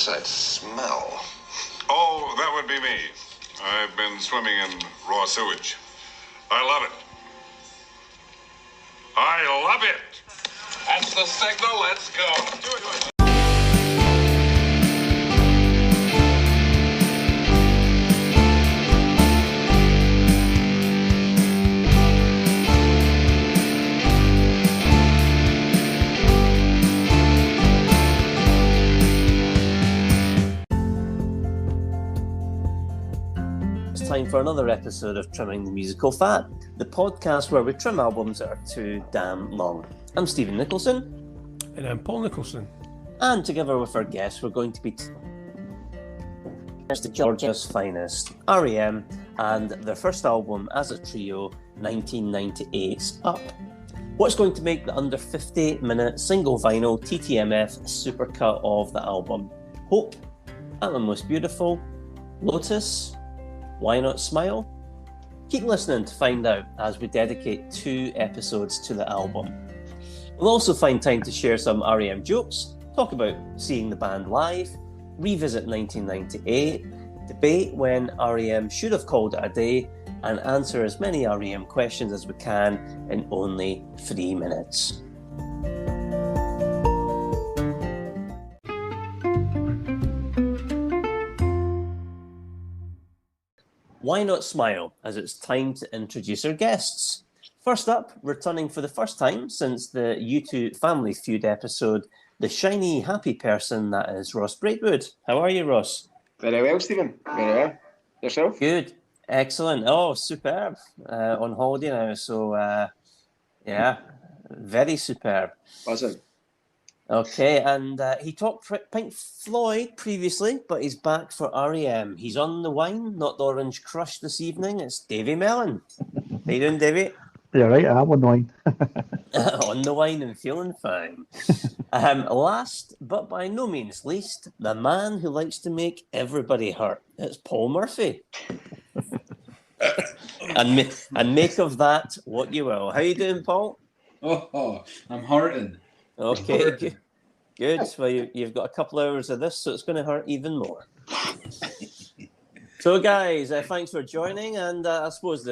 What's that smell? Oh, that would be me. I've been swimming in raw sewage. I love it. I love it. That's the signal. Let's go. Do it. Time for another episode of Trimming the Musical Fat, the podcast where we trim albums that are too damn long. I'm Stephen Nicholson. And I'm Paul Nicholson. And together with our guests, we're going to be the Georgia's finest, R.E.M, and their first album as a trio, 1998's Up. What's going to make the under 50-minute single vinyl TTMF supercut of the album? Hope, At the Most Beautiful, Lotus, Why Not Smile? Keep listening to find out as we dedicate 2 episodes to the album. We'll also find time to share some R.E.M jokes, talk about seeing the band live, revisit 1998, debate when R.E.M should have called it a day, and answer as many R.E.M questions as we can in only 3 minutes. Why Not Smile, as it's time to introduce our guests. First up, returning for the first time since the U2 Family Feud episode, the shiny, happy person that is Ross Braidwood. How are you, Ross? Very well, Stephen. Very well. Yourself? Good. Excellent. Oh, superb. On holiday now, so yeah, very superb. Awesome. Okay, and he talked Pink Floyd previously, but he's back for R.E.M. He's on the wine, not the Orange Crush this evening. It's Davy Mellon. How you doing, Davy? You're right, I'm on the wine. On the wine and feeling fine. Last, but by no means least, the man who likes to make everybody hurt. It's Paul Murphy. and make of that what you will. How you doing, Paul? Oh, I'm hurting. Okay, good. Well, you've got a couple hours of this, so it's going to hurt even more. So, guys, thanks for joining. And I suppose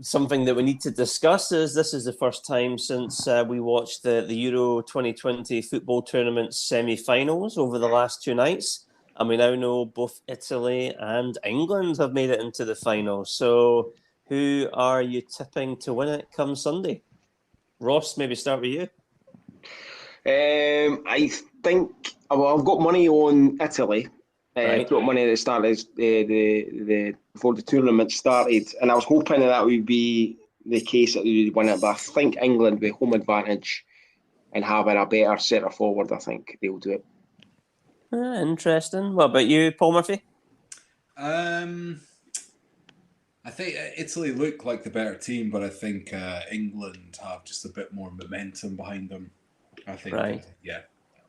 something that we need to discuss is this is the first time since we watched the Euro 2020 football tournament semi-finals over the last 2 nights. And we now know both Italy and England have made it into the final. So who are you tipping to win it come Sunday? Ross, maybe start with you. I think I've got money on Italy. Right. I've got money at the start before the tournament started, and I was hoping that would be the case that we would win it. But I think England, with home advantage and having a better centre forward, I think they'll do it. Interesting. What about you, Paul Murphy? I think Italy look like the better team, but I think England have just a bit more momentum behind them. I think, right.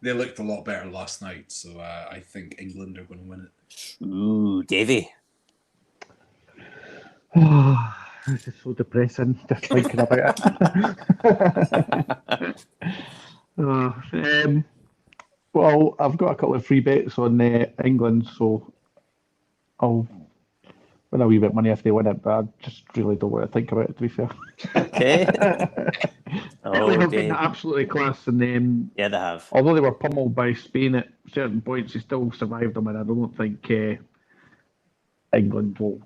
They looked a lot better last night, so I think England are going to win it. Ooh, Davy. Oh, this is so depressing, just thinking about it. Well, I've got a couple of free bets on England, so I'll win a wee bit of money if they win it, but I just really don't want to think about it, to be fair. Okay. Italy have been absolutely class, and yeah, they have. Although they were pummeled by Spain at certain points, they still survived them, and I don't think England will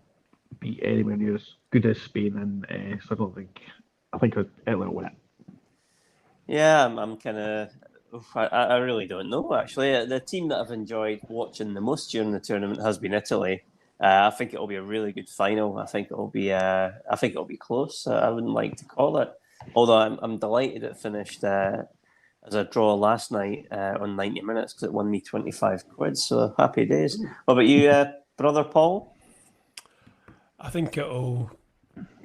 be anywhere near as good as Spain, and so I think Italy will win it. Yeah, I'm kind of. I really don't know, actually. The team that I've enjoyed watching the most during the tournament has been Italy. I think it'll be a really good final. I think it'll be close. I wouldn't like to call it, although I'm delighted it finished as a draw last night on 90 minutes because it won me 25 quid. So happy days. What about you, brother Paul? I think it'll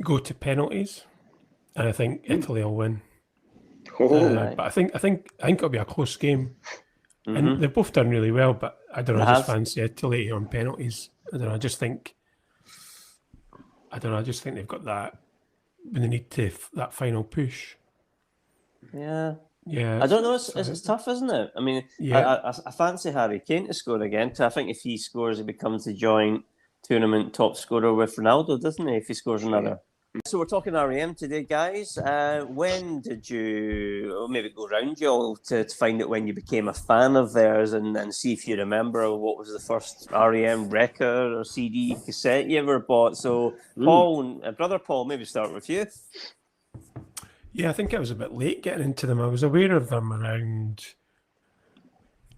go to penalties, and I think Italy will win. Right. But I think it'll be a close game, and they've both done really well. But I don't know. I just fancy Italy on penalties. I don't know. I just think they've got that when they need to that final push. Yeah, Yeah, I don't know. It's tough, isn't it? I mean, yeah. I fancy Harry Kane to score again. 'Cause I think if he scores, he becomes the joint tournament top scorer with Ronaldo, doesn't he? If he scores another. So we're talking R.E.M. today, guys. When did you, or maybe go round you all to find out when you became a fan of theirs and see if you remember what was the first R.E.M. record or CD cassette you ever bought? So Paul, brother Paul, maybe start with you. Yeah, I think I was a bit late getting into them. I was aware of them around,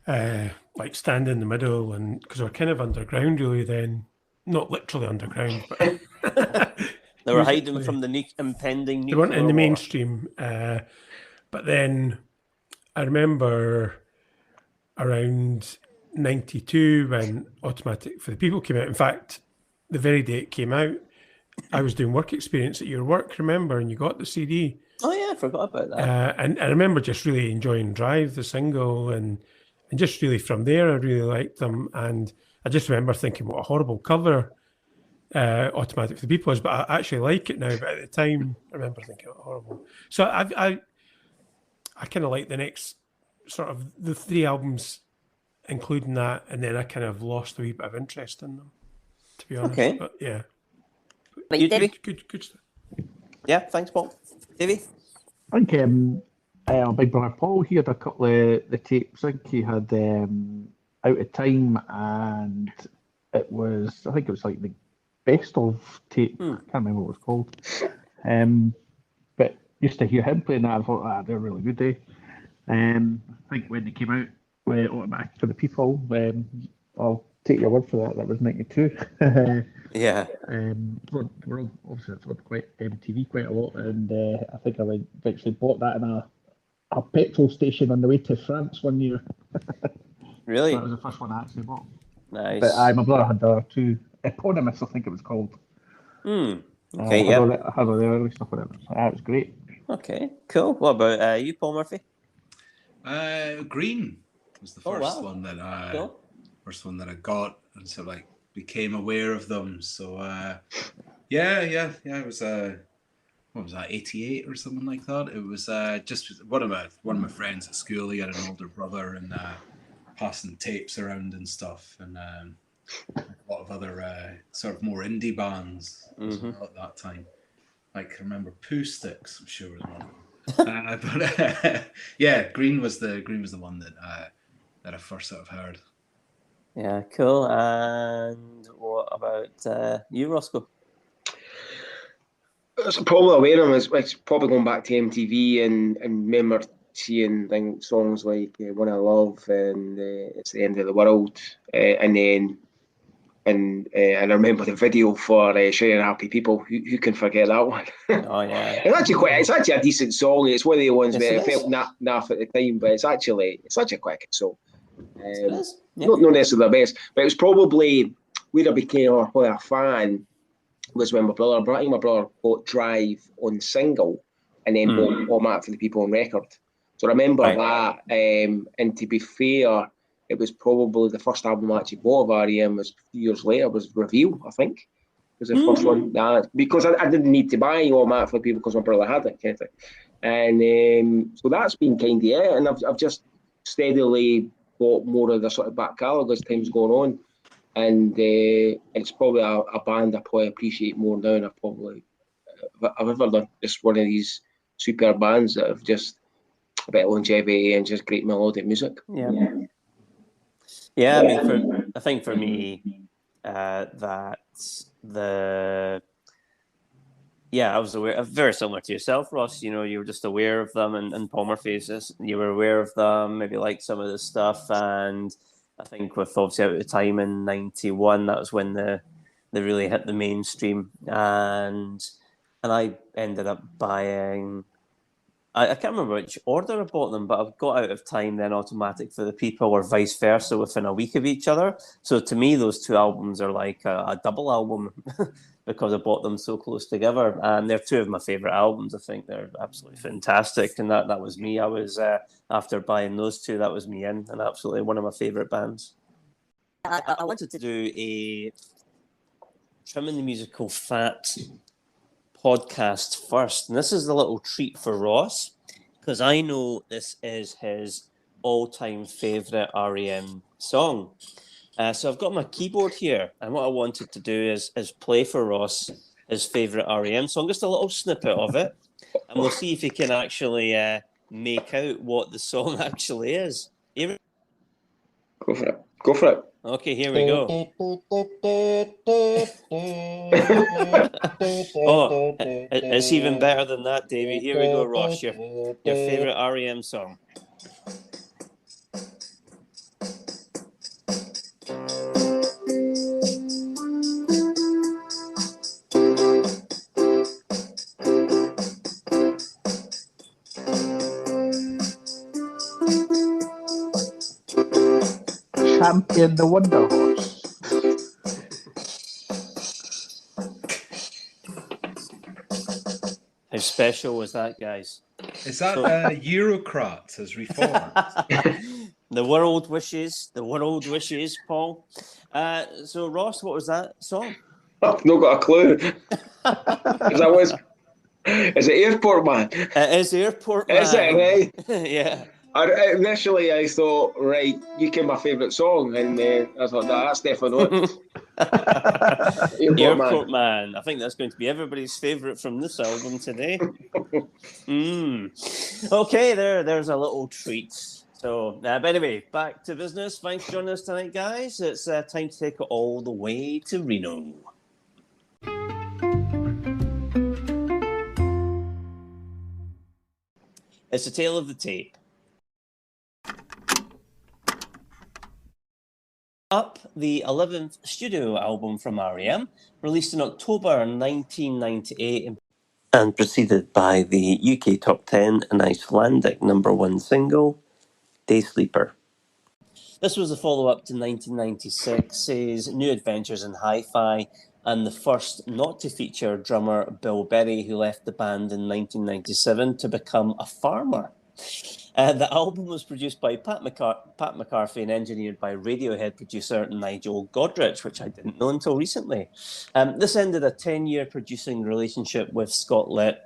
like Stand in the Middle, and because they were kind of underground really then. Not literally underground, but They were hiding from the impending nuclear war. They weren't in the mainstream. But then I remember around 92 when Automatic for the People came out. In fact, the very day it came out, I was doing work experience at your work, remember, and you got the CD. Oh yeah, I forgot about that. And I remember just really enjoying Drive, the single, and just really from there, I really liked them. And I just remember thinking, what a horrible cover Automatic for the People is, but I actually like it now. But at the time, I remember thinking, oh, horrible. So I kind of like the next sort of the 3 albums, including that, and then I kind of lost a wee bit of interest in them, to be honest. Okay. But yeah. But you, Davey? Good stuff. Yeah, thanks, Paul. Davey? I think Big Brother Paul, he had a couple of the tapes. I think he had Out of Time, and I think it was like the best of tape. I can't remember what it was called. But used to hear him playing that, I thought, they're really good, eh? I think when they came out with Automatic for the People, I'll take your word for that. That was 92. Yeah. We're all, obviously it's on quite MTV quite a lot, and I think I eventually bought that in a petrol station on the way to France one year. Really? That was the first one I actually bought. Nice. But my brother had the other 2. Eponymous, I think it was called. Okay, yeah. I had all the early stuff with it. That was great. Okay, cool. What about you, Paul Murphy? Green was the first wow. one that Cool. first one that I got, and so like became aware of them. So yeah, it was what was that, 88 or something like that. It was just one of my friends at school. He had an older brother, and passing tapes around and stuff, and a lot of other sort of more indie bands as well at that time. Like I remember Pooh Sticks, I'm sure was one. But yeah, Green was the one that I first sort of heard. Yeah, cool. And what about you, Roscoe? So probably aware of them. It's probably going back to MTV and remember seeing songs like "One I Love" and "It's the End of the World," and then and I remember the video for "Sharing Happy People." Who can forget that one? Oh yeah, it's actually a decent song. It's one of the ones that felt naff at the time, but it's such a quick song. Not necessarily the best, but it was probably where I became a fan. Was when my brother bought Drive on single and then bought Automatic for the People on record. So I remember that. And to be fair, it was probably the first album I actually bought of R.E.M. was a few years later, was Reveal, I think. Was the first one. Because I didn't need to buy Automatic for the People because my brother had it, kind of thing. And so that's been kind of it. And I've just steadily bought more of the sort of back catalogue as time's going on. And it's probably a band I probably appreciate more now than I've ever done. It's one of these superb bands that have just a bit of longevity and just great melodic music. Yeah. I mean, I think for me, I was aware, very similar to yourself, Ross. You know, you were just aware of them, and Paul Murphy's you were aware of them, maybe like some of the stuff, and I think with obviously Out of Time in 91, that was when they really hit the mainstream, and I ended up buying. I can't remember which order I bought them, but I've got Out of Time, then Automatic for the People, or vice versa, within a week of each other. So to me, those 2 albums are like a double album because I bought them so close together. And they're 2 of my favourite albums. I think they're absolutely fantastic. And that was me. I was, after buying those 2, that was me in, and absolutely one of my favourite bands. I wanted to do a Trimming the Musical Fat podcast first, and this is a little treat for Ross. because I know this is his all-time favourite R.E.M. song. So I've got my keyboard here, and what I wanted to do is play for Ross his favourite R.E.M. song, just a little snippet of it, and we'll see if he can actually make out what the song actually is. Here... Go for it. Go for it. Okay, here we go. Oh, it's even better than that, Davey. Here we go, Ross. Your favourite R.E.M. song. Champion the Wonder Horse. How special was that, guys? Is that Eurocrats has reformed? The world wishes, Paul. So, Ross, what was that song? I've not got a clue. Is it Airport Man? It is Airport Man. Is it, right? Yeah. Initially, I thought, right, you came my favourite song, and I thought, that's definitely not. Airport Man. I think that's going to be everybody's favourite from this album today. Okay, there's a little treat. So, but anyway, back to business. Thanks for joining us tonight, guys. It's time to take it all the way to Reno. It's the tale of the tape. Up, the 11th studio album from R.E.M., released in October 1998 and preceded by the UK Top 10 and Icelandic #1 single, Day Sleeper. This was a follow-up to 1996's New Adventures in Hi-Fi and the first not to feature drummer Bill Berry, who left the band in 1997 to become a farmer. The album was produced by Pat McCarthy and engineered by Radiohead producer Nigel Godrich, which I didn't know until recently. This ended a 10-year producing relationship with Scott Litt.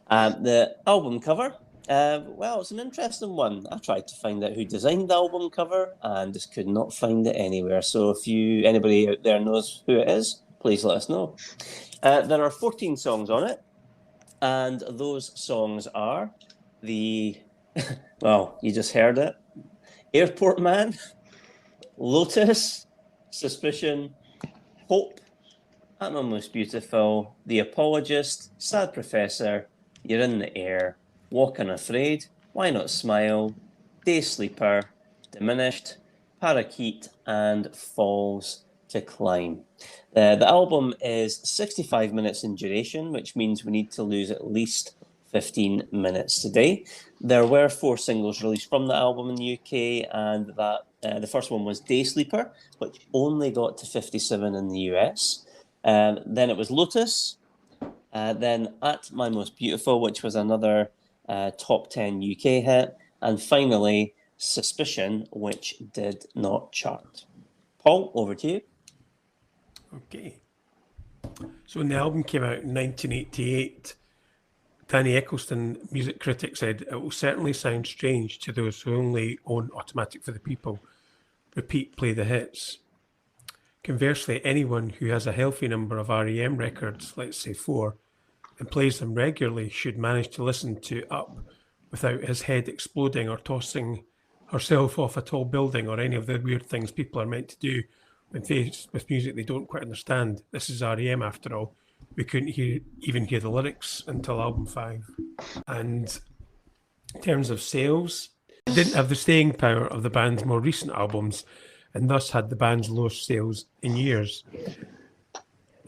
The album cover, well, it's an interesting one. I tried to find out who designed the album cover and just could not find it anywhere. So if anybody out there knows who it is, please let us know. There are 14 songs on it, and those songs are well, you just heard it. Airport Man, Lotus, Suspicion, Hope, I'm Almost Beautiful, The Apologist, Sad Professor, You're in the Air, Walk Unafraid, Why Not Smile, Day Sleeper, Diminished, Parakeet, and Falls to Climb. The album is 65 minutes in duration, which means we need to lose at least 15 minutes today. There were 4 singles released from the album in the UK, and the first one was Day Sleeper, which only got to 57 in the US. Then it was Lotus, then At My Most Beautiful, which was another top 10 UK hit, and finally Suspicion, which did not chart. Paul, over to you. Okay. So when the album came out in 1988, Danny Eccleston, music critic, said, "It will certainly sound strange to those who only own Automatic for the People. Repeat, play the hits." Conversely, anyone who has a healthy number of R.E.M. records, let's say 4, and plays them regularly should manage to listen to Up without his head exploding or tossing herself off a tall building or any of the weird things people are meant to do when faced with music they don't quite understand. This is R.E.M. after all. We couldn't even hear the lyrics until album 5. And in terms of sales, it didn't have the staying power of the band's more recent albums, and thus had the band's lowest sales in years.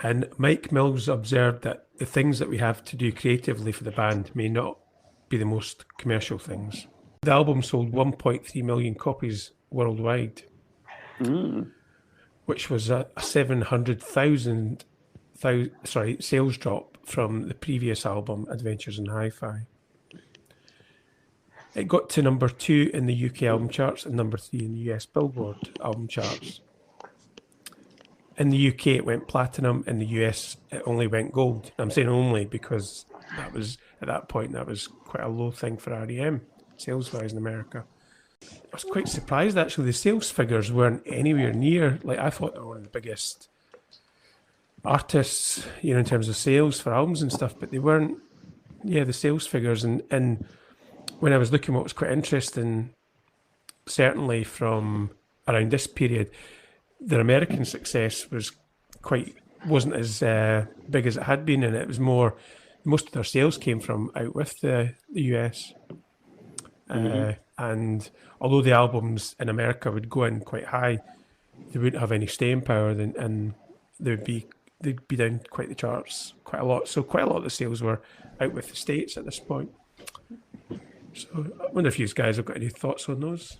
And Mike Mills observed that the things that we have to do creatively for the band may not be the most commercial things. The album sold 1.3 million copies worldwide, which was a 700,000 sales drop from the previous album, Adventures in Hi-Fi. It got to number 2 in the UK album charts and number 3 in the US Billboard album charts. In the UK, it went platinum. In the US, it only went gold. I'm saying only because that was at that point, that was quite a low thing for R.E.M. sales-wise in America. I was quite surprised, actually. The sales figures weren't anywhere near, like, I thought they were one of the biggest artists, in terms of sales for albums and stuff, but they weren't, the sales figures. And when I was looking, what was quite interesting, certainly from around this period, their American success wasn't as big as it had been, and it was more, most of their sales came from out with the US. And although the albums in America would go in quite high, they wouldn't have any staying power, and they'd be down quite the charts quite a lot. So quite a lot of the sales were out with the States at this point. So I wonder if you guys have got any thoughts on those.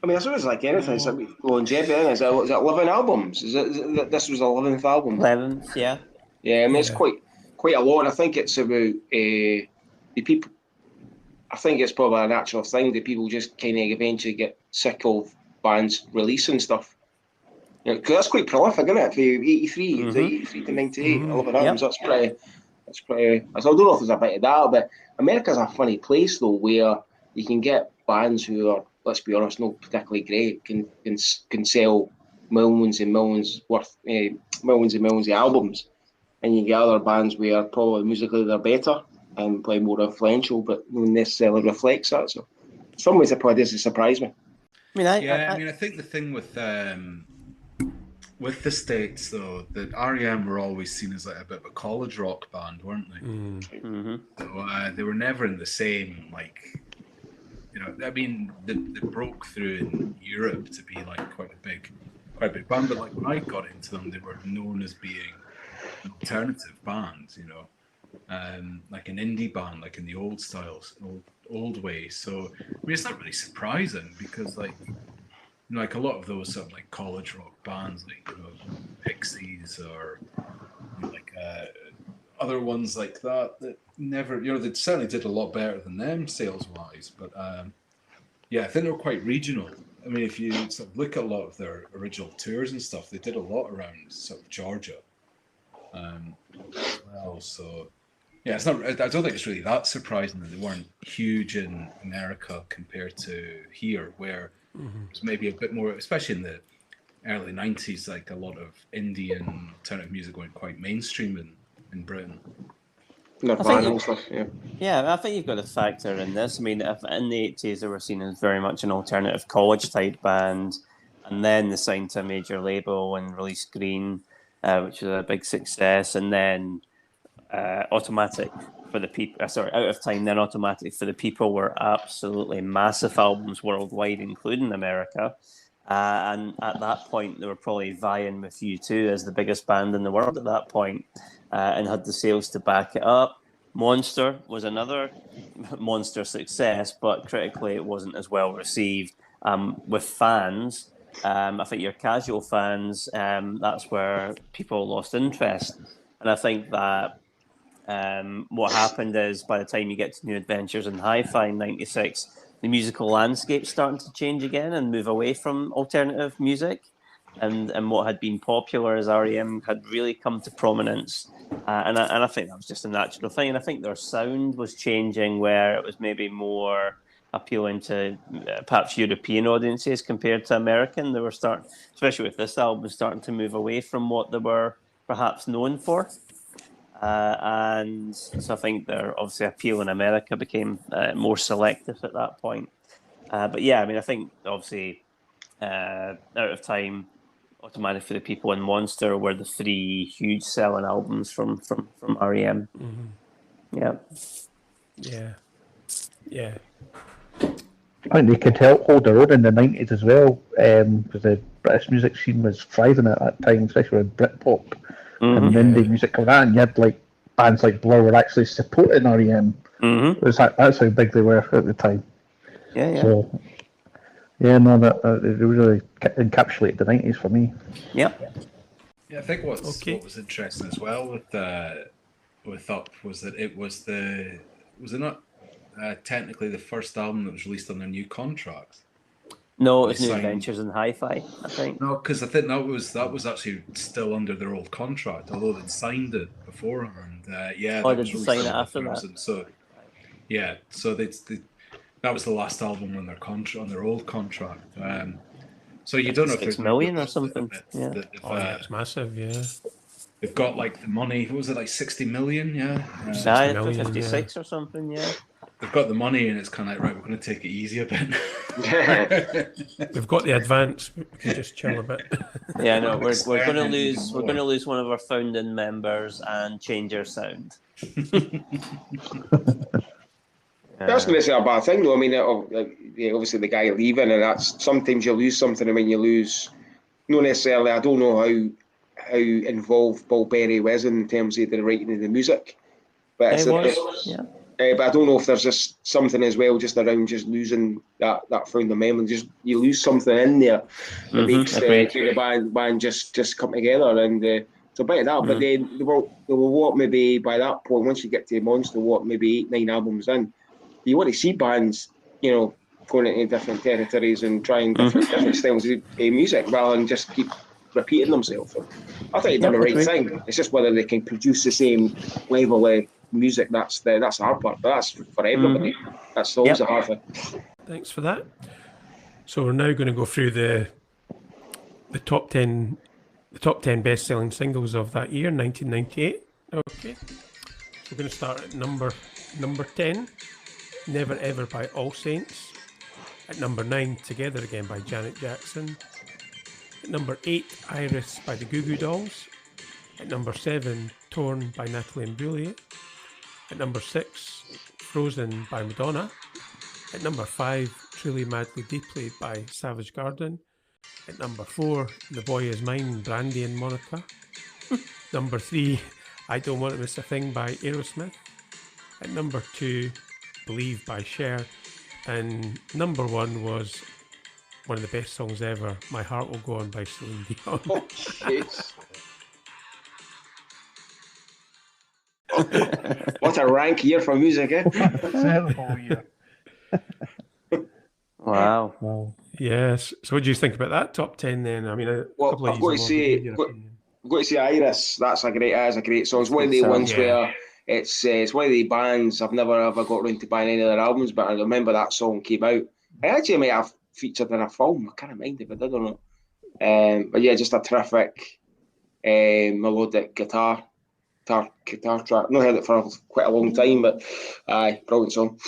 I mean, I suppose like anything, it's like longevity. Is it 11 albums? Is it this was the 11th album? 11th, yeah. Yeah, I mean, it's quite a lot. And I think it's about the people. I think it's probably a natural thing that people just kind of eventually get sick of bands releasing stuff. Because that's quite prolific, isn't it? For 83, it was 83 to 98, 11 albums. That's pretty. I don't know if there's a bit of that, but America's a funny place though, where you can get bands who are, let's be honest, not particularly great, can sell millions and millions of albums, and you get other bands where probably musically they're better and probably more influential, but not necessarily reflects that. So, in some ways, it probably doesn't surprise me. I think the thing with the States though, that R.E.M. were always seen as like a bit of a college rock band, weren't they? So they were never in the same I mean, they broke through in Europe to be like quite a big band, but like when I got into them, they were known as being an alternative band, like an indie band, like in the old styles, old way. So I mean, it's not really surprising because like a lot of those sort of like college rock bands, like Pixies or other ones like that never, they certainly did a lot better than them sales wise, but I think they were quite regional. I mean, if you sort of look at a lot of their original tours and stuff, they did a lot around sort of Georgia as well. So it's not, I don't think it's really that surprising that they weren't huge in America compared to here, where it's maybe a bit more, especially in the early 90s, like a lot of indie and alternative music went quite mainstream in Britain. I think you've got to factor in this. I mean, if in the 80s they were seen as very much an alternative college type band, and then they signed to a major label and released Green, which was a big success, and then Automatic for the people, Out of Time, then Automatic for the People were absolutely massive albums worldwide, including America. And at that point, they were probably vying with U2 as the biggest band in the world at that point, and had the sales to back it up. Monster was another monster success, but critically it wasn't as well received with fans. I think your casual fans, that's where people lost interest. And I think that what happened is by the time you get to New Adventures in Hi-Fi in 96, the musical landscape's starting to change again and move away from alternative music. And what had been popular as R.E.M. had really come to prominence. And I think that was just a natural thing. And I think their sound was changing where it was maybe more appealing to perhaps European audiences compared to American. They were starting, especially with this album, starting to move away from what they were perhaps known for. And so I think their obviously appeal in America became more selective at that point. But yeah, I mean, I think obviously Out of Time, Automatic for the People, and Monster were the three huge selling albums from R.E.M. Yeah. I think they could help hold their own in the 90s as well, because the British music scene was thriving at that time, especially with Britpop and indie music coming out, and you had like bands like Blur were actually supporting R.E.M. That's how big they were at the time. So, they really encapsulated the 90s for me. Yeah, I think what was interesting as well with Up was that it was not technically the first album that was released on their new contract. No, it was New Adventures in Hi-Fi, I think. No, because I think that was actually still under their old contract, although they'd signed it beforehand. Did they sign it after that? So Yeah, so that was the last album on their on their old contract. So you don't know if 6 there's new million or releases of something. it Yeah. that Oh, yeah, it's massive, yeah. they've got like the money. What was it, like 60 million? Yeah. 60 million, 56 or something, yeah. They've got the money, and it's kind of like, right, we're going to take it easy a bit. We've got the advance. We can just chill a bit. Yeah, no, we're going to Experiment lose even we're going to more. lose one of our founding members and change our sound. That's not necessarily a bad thing, though. I mean, obviously the guy leaving, and that's sometimes you lose something, and when you lose, not necessarily. I don't know how involved Paul Berry was in terms of the writing of the music, but It was, yeah. but I don't know if there's just something as well, just around just losing that founding member. Just you lose something in there that makes the band just come together, and it's a bit of that. But then they were what, maybe by that point, once you get to Monster, what, maybe 8-9 albums in, you want to see bands, going into different territories and trying different styles of music rather than just keep repeating themselves. I think they've done the right thing. It's just whether they can produce the same level of music. That's the hard part. But that's for everybody. That's always a hard thing. Thanks for that. So we're now going to go through the top 10 best-selling singles of that year, 1998. Okay. So we're going to start at number 10, Never Ever by All Saints. At number 9, Together Again by Janet Jackson. At number 8, Iris by the Goo Goo Dolls. At number 7, Torn by Natalie Imbruglia. At number 6, Frozen by Madonna. At number 5, Truly Madly Deeply by Savage Garden. At number 4, The Boy Is Mine, Brandy and Monica. Number 3, I Don't Want to Miss a Thing by Aerosmith. At number 2, Believe by Cher. And number 1 was one of the best songs ever, My Heart Will Go On by Celine Dion. Oh, jeez. What a rank year for music, eh? Terrible year. Wow. Wow. Yes. So what do you think about that top 10 then? I mean, a couple of I've got to say, I've got to say, Iris. That's a great song. It's one of the ones where it's one of the bands I've never ever got around to buying any of their albums, but I remember that song came out. I actually might have featured in a film. I can't mind if I did or not. But yeah, just a terrific melodic guitar track. Not heard it for quite a long time, but brilliant song.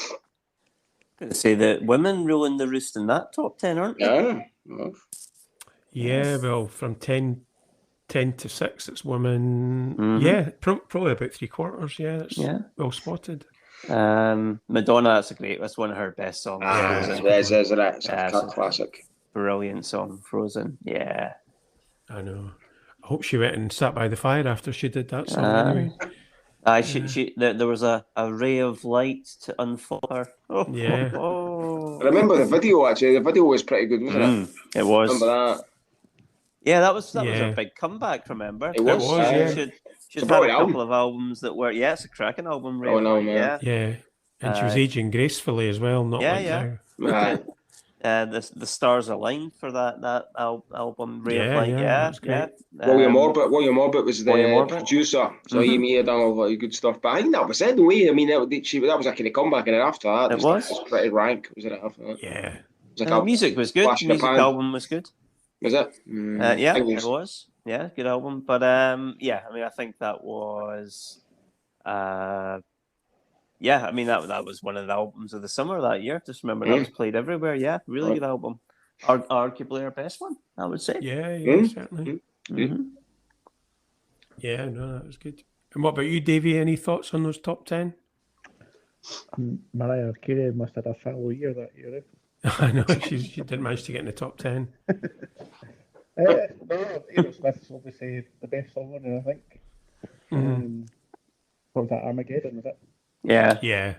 I'm going to say that women ruling the roost in that top 10, aren't they? Yeah. Yeah, well, from 10 to 6, it's women. Yeah, probably about 3/4. Yeah, that's well spotted. Madonna, that's one of her best songs. It's a classic. Brilliant song, Frozen. Yeah. I know. I hope she went and sat by the fire after she did that song anyway. There was a ray of light to unfold her. Oh, yeah. Oh. I remember the video, actually. The video was pretty good, wasn't it? It was. Remember that? Yeah, that was a big comeback, remember? It was, She'd had a couple of albums that were, it's a cracking album, really. Oh, no, man. Yeah. And she was aging gracefully as well, not like now. The stars aligned for that album, Ray of Light. William Orbit was the producer, so he may have done a lot of good stuff. But I think that was it. The way, I mean, that was a kind of comeback, and then after that, it was pretty rank. Was it after that? Yeah. The music was good. The music album was good. Was it? It was. Yeah, good album. But I mean, I think that was. I mean that was one of the albums of the summer that year. Just remember that was played everywhere. Yeah, really good album. Arguably our best one, I would say. Yeah, certainly. Yeah, no, that was good. And what about you, Davey? Any thoughts on those top 10? Mariah Carey must have had a fellow year that year. I know she didn't manage to get in the top 10. Aerosmith's obviously the best song on it, I think. What was that, Armageddon, was it? Yeah.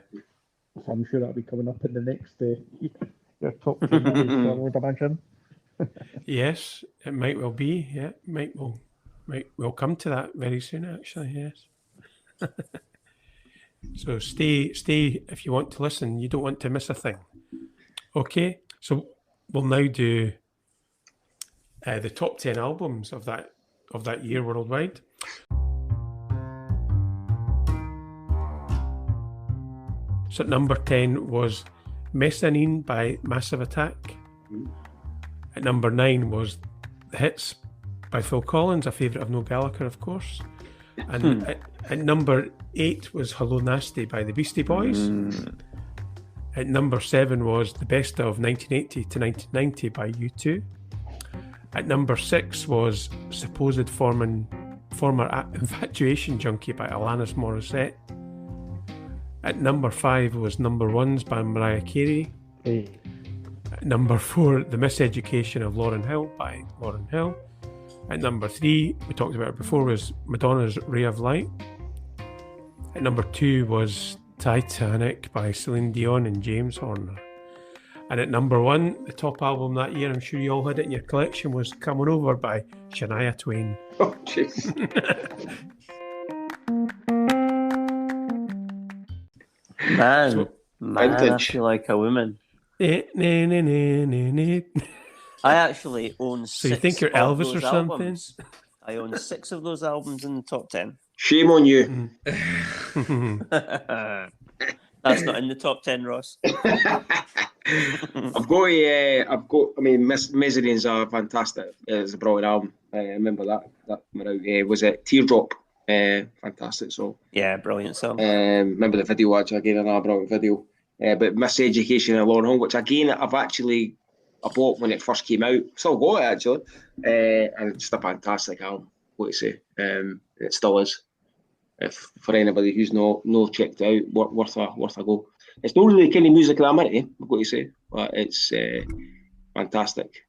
So I'm sure that'll be coming up in the next your top 10, I would imagine. Yes, it might well be. Yeah, we'll come to that very soon, actually. Yes. So stay if you want to listen. You don't want to miss a thing. Okay, so we'll now do the top 10 albums of that year worldwide. So at number 10 was Mezzanine by Massive Attack. At number 9 was The Hits by Phil Collins, a favourite of Noel Gallagher, of course. And at number 8 was Hello Nasty by the Beastie Boys. At number 7 was The Best of 1980 to 1990 by U2. At number 6 was Supposed Former Infatuation Junkie by Alanis Morissette. At number 5 was Number Ones by Mariah Carey. At number 4, The Miseducation of Lauryn Hill by Lauryn Hill. At number 3, we talked about it before, was Madonna's Ray of Light. At number 2 was Titanic by Celine Dion and James Horner. And at number 1, the top album that year, I'm sure you all had it in your collection, was Coming Over by Shania Twain. Oh, jeez. Man, I vintage. feel like a woman. I actually own 6 So you think you're of Elvis or those something? albums. I own 6 of those albums in the top 10. Shame on you. That's not in the top 10, Ross. I've got. I mean, Mezzanine's are fantastic. It's a brilliant album. I remember that came out. Was it Teardrop? Fantastic song. Yeah, brilliant song. Remember the video, actually, again, another brilliant video. But Miseducation of Lauryn Hill, which again I bought when it first came out. Still got it, actually. And it's just a fantastic album, what to say. It still is. If for anybody who's no checked it out, worth a go. It's not really the kind of music that I'm into, I've got to say, but it's fantastic,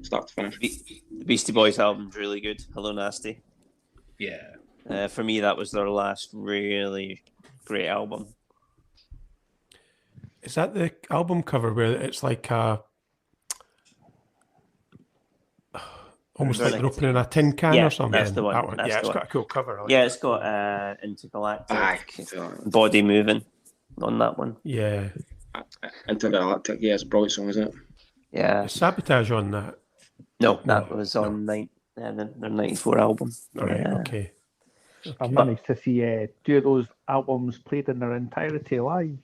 start to finish. The Beastie Boys album's really good. Hello Nasty. Yeah. For me, that was their last really great album. Is that the album cover where it's like almost like they're opening a tin can Yeah, or something? that's the one. That one. That's Yeah, the it's one. got a cool cover. I like Yeah, it. it's got intergalactic Aye. body moving on that one. Yeah. Intergalactic, yeah, it's a brilliant song, isn't it? Yeah. Is Sabotage on that? No, that was on their 94 album. All right, Yeah. okay. I managed to see 2 of those albums played in their entirety live.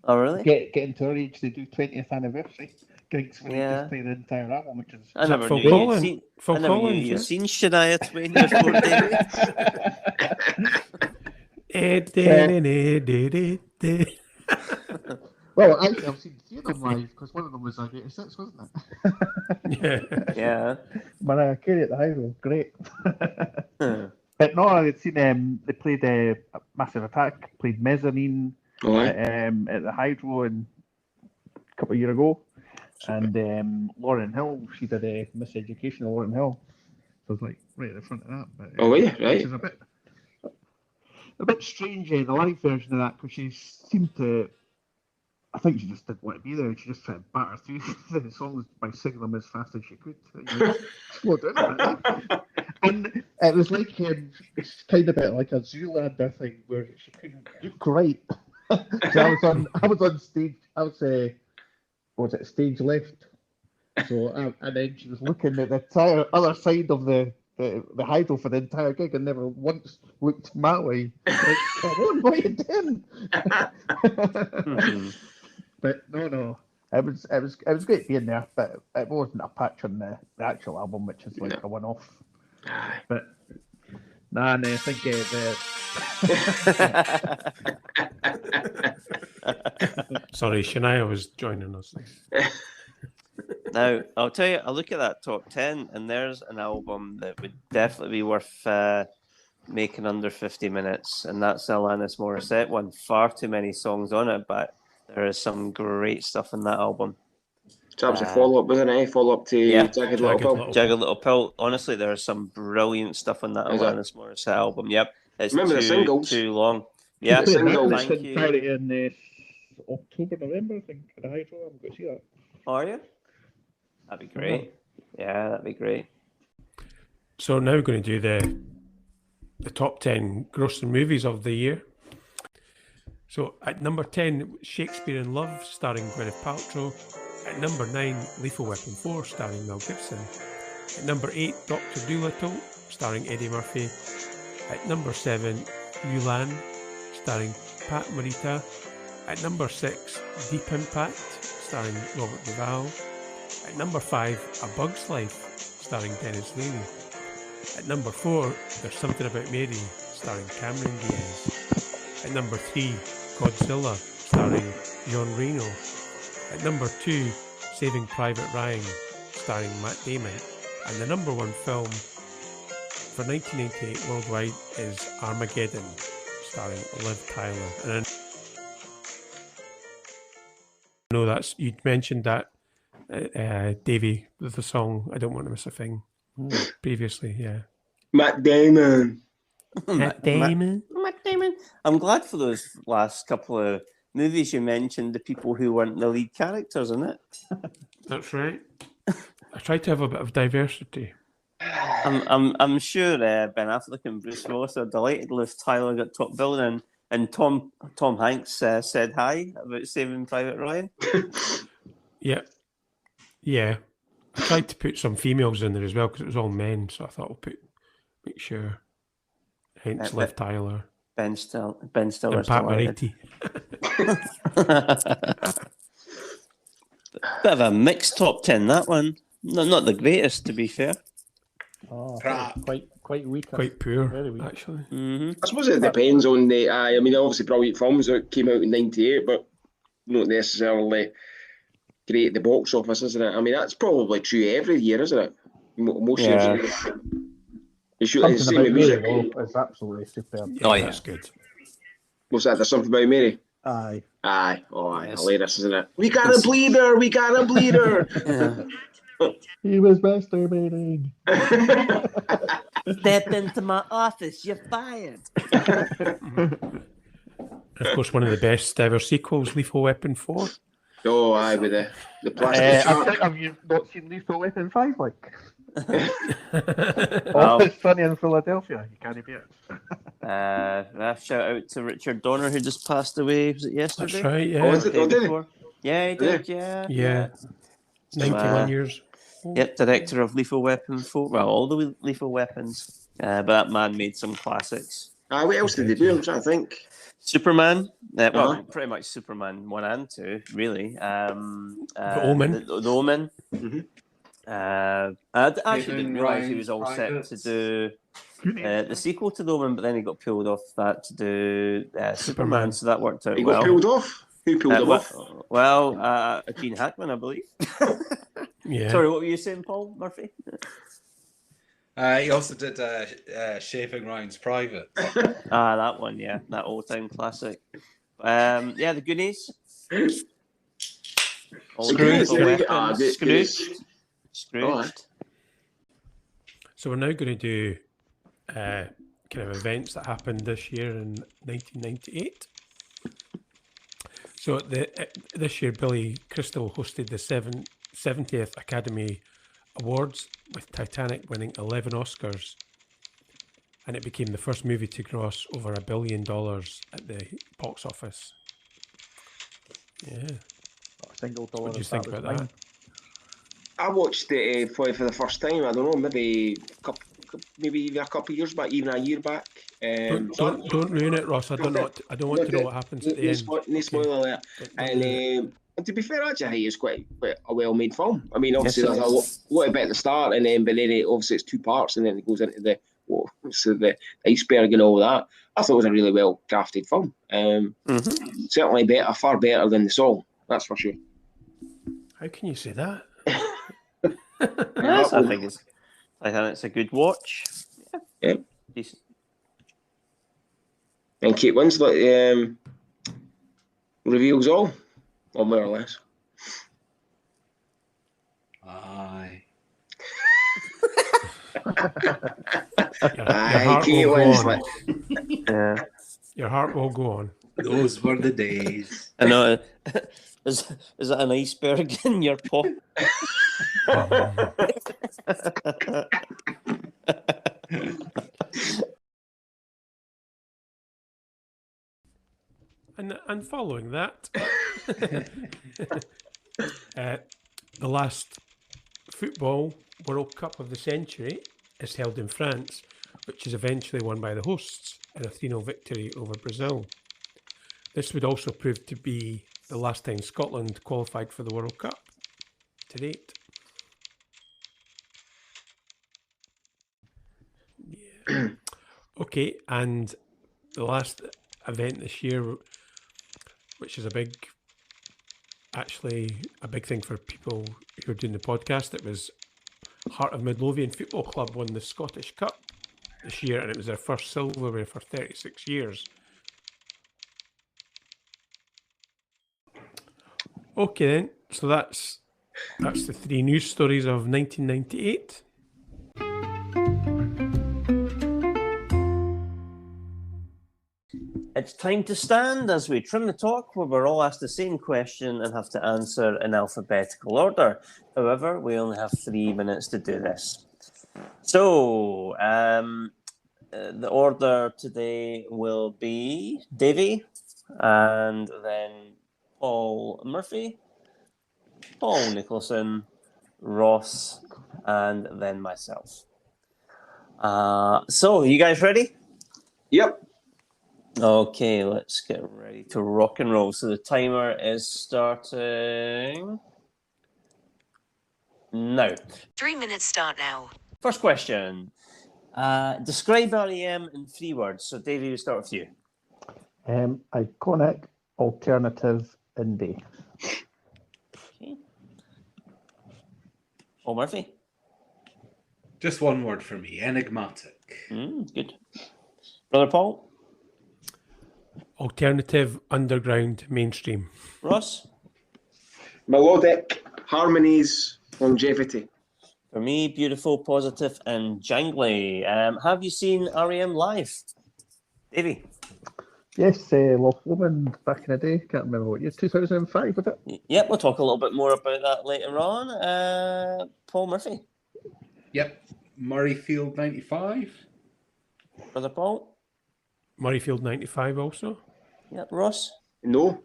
Oh, really? Getting to our age, they do 20th anniversary gigs when they Yeah. just play the entire album, which is I Is that never Phil knew you'd Collins? seen. Phil I never knew Collins, you'd yeah? seen Shania Twain before, David. well, actually, I've seen 3 of them live because one of them was like 86, wasn't it? Yeah. Yeah. Mariah Carey at the Hydro, great. Huh. But no, I'd seen they played Massive Attack, played Mezzanine at the Hydro a couple of years ago, and Lauryn Hill, she did a Miseducation of Lauryn Hill. So I was like right at the front of that. But, yeah, right. Which is a bit strange, the live version of that, because she seemed to. I think she just didn't want to be there. She just tried to batter through the songs by singing them as fast as she could. Slow down a bit. And it was like it's kind of a bit like a Zoolander thing where she couldn't look right. So I was on stage. I was stage left. So and then she was looking at the entire other side of the Hydro for the entire gig and never once looked my way. Like, come on, what are you doing? But no, it was great being there, but it wasn't a patch on the actual album, which is like a one-off. But I think Sorry, Shania was joining us. Now, I'll tell you, I look at that top 10, and there's an album that would definitely be worth making under 50 minutes, and that's the Alanis Morissette one. Far too many songs on it, but there is some great stuff in that album. So that was a follow-up, wasn't it? Follow-up to Jagged Little Pill. Jagged Little Pill. Honestly, there's some brilliant stuff on that Alanis Morissette album. Yep. It's Remember the singles? too long. Yeah, The singles. thank you. in October, November, I think, at the Hydro. I'm going to see that. Are you? That'd be great. Yeah, that'd be great. So now we're going to do the top 10 grossing movies of the year. So at number 10, Shakespeare in Love, starring Gwyneth Paltrow. At number 9, Lethal Weapon 4, starring Mel Gibson. At number 8, Dr. Dolittle, starring Eddie Murphy. At number 7, Mulan, starring Pat Morita. At number 6, Deep Impact, starring Robert Duvall. At number 5, A Bug's Life, starring Dennis Leary. At number 4, There's Something About Mary, starring Cameron Diaz. At number 3, Godzilla, starring John Reno. At number 2, Saving Private Ryan, starring Matt Damon. And the number 1 film for 1998 worldwide is Armageddon, starring Liv Tyler. And I know that's, you mentioned that, Davey, with the song I Don't Want to Miss a Thing previously, yeah. Matt Damon. Matt Damon. Matt Damon. I'm glad for those last couple of movies you mentioned, the people who weren't the lead characters in it. That's right. I tried to have a bit of diversity. I'm sure Ben Affleck and Bruce Willis are delighted Liv Tyler got top billing, and Tom Hanks said hi about Saving Private Ryan. Yeah. Yeah. I tried to put some females in there as well because it was all men, so I thought I'll make sure. Hence Liv Tyler. Ben Stiller. And Pat Morita. Bit of a mixed top 10, that one. Not the greatest, to be fair. Oh, Crap. quite weak. Quite poor, Very weak. actually. Mm-hmm. I suppose it depends on the. I mean, obviously, brilliant films that came out in '98, but not necessarily great at the box office, isn't it? I mean, that's probably true every year, isn't it? Most years. Something About Mary, though, is absolutely superb. Yeah, Oh, yeah. That's good. What's that? There's Something About Mary. Aye. Aye. Oh, aye. Yes. Hilarious, isn't it? We got a bleeder. We got a bleeder. Yeah. He was masturbating. Step into my office, you're fired. And of course, one of the best ever sequels, Lethal Weapon 4. Oh, aye, with the plastic shark. Have you not seen Lethal Weapon 5? Like, Wow. Always Sunny in Philadelphia. You can't beat it. Shout out to Richard Donner, who just passed away. Was it yesterday? That's right, yeah. Oh, is it? Day Oh, did he? before? Yeah, he did. Yeah. Yeah. 91 years. Yep, director of Lethal Weapon 4. Well, all the Lethal Weapons. But that man made some classics. What else did they do? I'm trying to think. Superman. Well, Uh-huh. pretty much Superman 1 and 2, really. The Omen. The Omen. Mhm. I actually didn't realise he was all set to do the sequel to The Omen, but then he got pulled off that to do Superman, so that worked out He well. got pulled off. Who pulled him off? Well, Gene Hackman, I believe. Yeah. Sorry, what were you saying, Paul Murphy? He also did Shaving Ryan's Private. That one, yeah, that all-time classic. Yeah, The Goonies. All the Scrooged. Lethal Weapons. Scrooged. Scrooged. So we're now going to do kind of events that happened this year in 1998. So this year, Billy Crystal hosted the 70th Academy Awards, with Titanic winning 11 Oscars, and it became the first movie to gross over $1 billion at the box office. Yeah. Not a single dollar. What do you think about that? I watched it for the first time. I don't know, maybe even a couple of years back, even a year back. Don't ruin it, Ross. I don't want to know what happens at the end. No spoiler alert. And to be fair, actually, I think it's quite a well-made film. I mean, obviously, Yes, it there's a lot about at the start, but then obviously it's two parts, and then it goes into the iceberg and all that. I thought it was a really well-crafted film. Certainly far better than the song, that's for sure. How can you say that? Yes, I think it's a good watch. Yeah. Decent. And Kate Winslet reveals all, or more or less. Aye. Aye, Kate Winslet. Yeah. Your heart will go on. Those were the days. I know. Is that an iceberg in your pot? And following that, the last football World Cup of the century is held in France, which is eventually won by the hosts in a 3-0 victory over Brazil. This would also prove to be the last time Scotland qualified for the World Cup to date. Yeah. Okay, and the last event this year, which is a big thing for people who are doing the podcast, it was Heart of Midlothian Football Club won the Scottish Cup this year, and it was their first silverware for 36 years. Okay then, so that's the 3 news stories of 1998. It's time to stand as we trim the talk, where we're all asked the same question and have to answer in alphabetical order. However, we only have 3 minutes to do this. So, the order today will be Davey, and then Paul Murphy, Paul Nicholson, Ross, and then myself. So, you guys ready? Yep. Okay, let's get ready to rock and roll. So the timer is starting now. 3 minutes start now. First question. Describe R.E.M. in 3 words. So Davey, we'll start with you. Iconic, alternative, indie. Okay. Paul Murphy. Just one word for me, enigmatic. Good. Brother Paul. Alternative, underground, mainstream. Ross. Melodic, harmonies, longevity. For me, beautiful, positive, and jangly. Have you seen R.E.M. live? Davey. Yes, Loch Lomond back in the day. Can't remember what year, 2005, was it? Yep, we'll talk a little bit more about that later on. Paul Murphy. Yep, Murrayfield 95. Brother Paul. Murrayfield 95 also. Yep, Ross. No.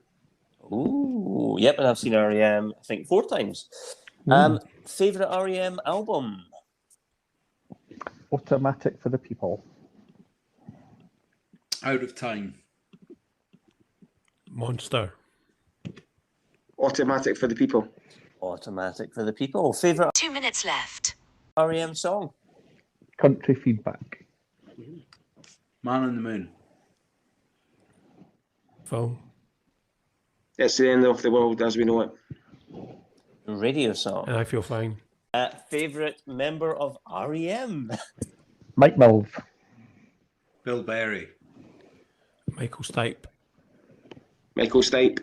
Ooh, yep, and I've seen R.E.M. I think 4 times. Favorite R.E.M. album? Automatic for the People. Out of Time. Monster. Automatic for the People. Automatic for the People. Favorite 2 minutes left. R.E.M. song? Country Feedback. Man on the Moon. Phil. It's the end of the world as we know it. Radio song. And I Feel Fine. Favorite member of R.E.M. Mike Mills. Bill Berry. Michael Stipe. Michael Stipe.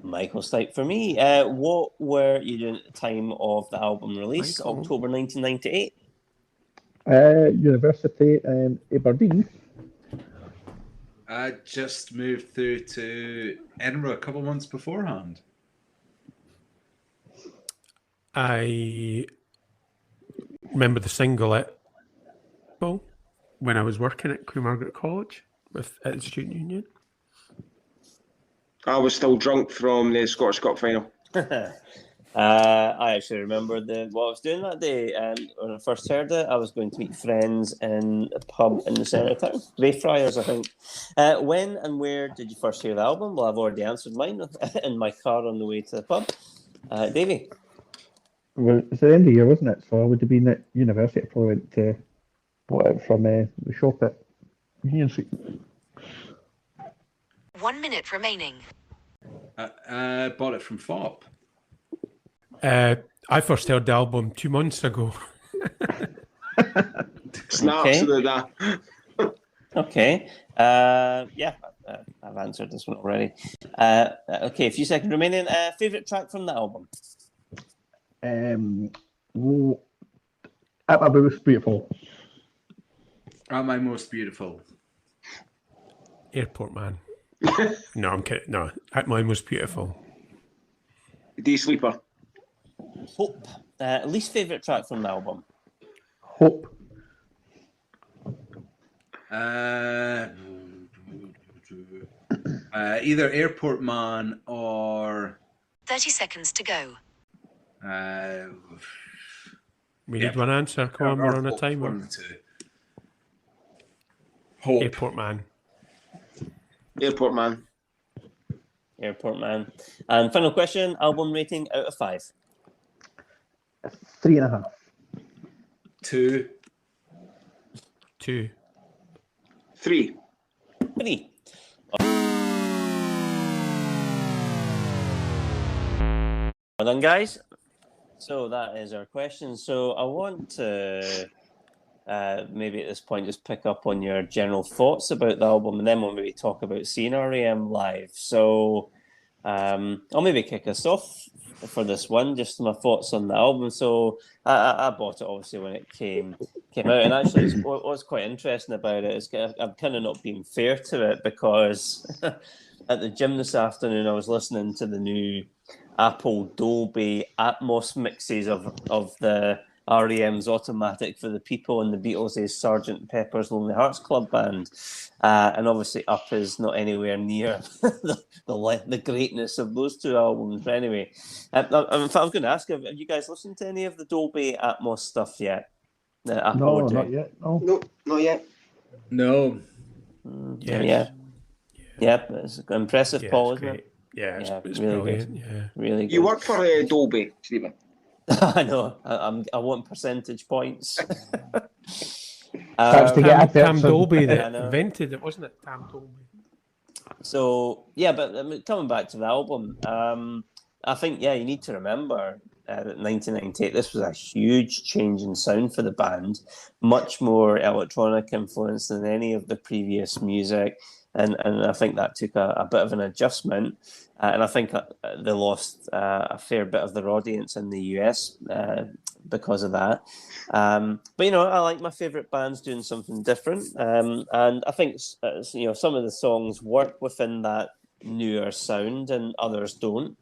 Michael Stipe for me. What were you doing at the time of the album release? Michael. October 1998. University in Aberdeen. I just moved through to Edinburgh a couple months beforehand. I remember the single at when I was working at Queen Margaret College at the Student Union. I was still drunk from the Scottish Cup final. I actually remember what I was doing that day. When I first heard it, I was going to meet friends in a pub in the centre of town, Greyfriars, I think. When and where did you first hear the album? Well, I've already answered mine in my car on the way to the pub. Davey? Well, it's the end of the year, wasn't it? So I would have been at university. I probably went to bought it from the shop at Union Street. 1 minute remaining. Bought it from FOP. I first heard the album 2 months ago. Snaps of the day. Okay. I've answered this one already. Okay, a few seconds remaining. Favourite track from the album? At My Most Beautiful. At My Most Beautiful. Airport Man. No, I'm kidding. No, At My Most Beautiful. Day Sleeper. Hope. Least favourite track from the album? Hope. Either Airport Man or 30 seconds to go. We need one answer. Come on, we're on a timer. 1 and 2. Hope. Airport Man. Airport Man. Airport Man. And final question, album rating out of 5. 3.5. 2. 2. 3. 3. Well done, guys. So that is our question. So I want to maybe at this point just pick up on your general thoughts about the album, and then we'll maybe talk about seeing R.E.M. live. So I'll maybe kick us off for this one, just my thoughts on the album. So I bought it obviously when it came out, and actually what's quite interesting about it is I'm kind of not being fair to it, because at the gym this afternoon I was listening to the new Apple Dolby Atmos mixes of the R.E.M.'s Automatic for the People and the Beatles' Sgt. Pepper's Lonely Hearts Club Band. And obviously Up is not anywhere near the greatness of those two albums. But anyway, I was going to ask, have you guys listened to any of the Dolby Atmos stuff yet? No, not yet. No. No, not yet. No. Yeah. It's impressive, Yeah, Paul, it's isn't great. it? Yeah, it's really brilliant. good. Yeah. Really good. You work for Dolby, Stephen. I know. I want percentage points. That's to get Tam adverts on. Dolby I that know. invented it, wasn't it? Tam Dolby. So yeah, but coming back to the album, I think you need to remember that 1998. This was a huge change in sound for the band, much more electronic influence than any of the previous music, and I think that took a bit of an adjustment, and I think they lost a fair bit of their audience in the US because of that. But I like my favourite bands doing something different, and I think some of the songs work within that newer sound and others don't.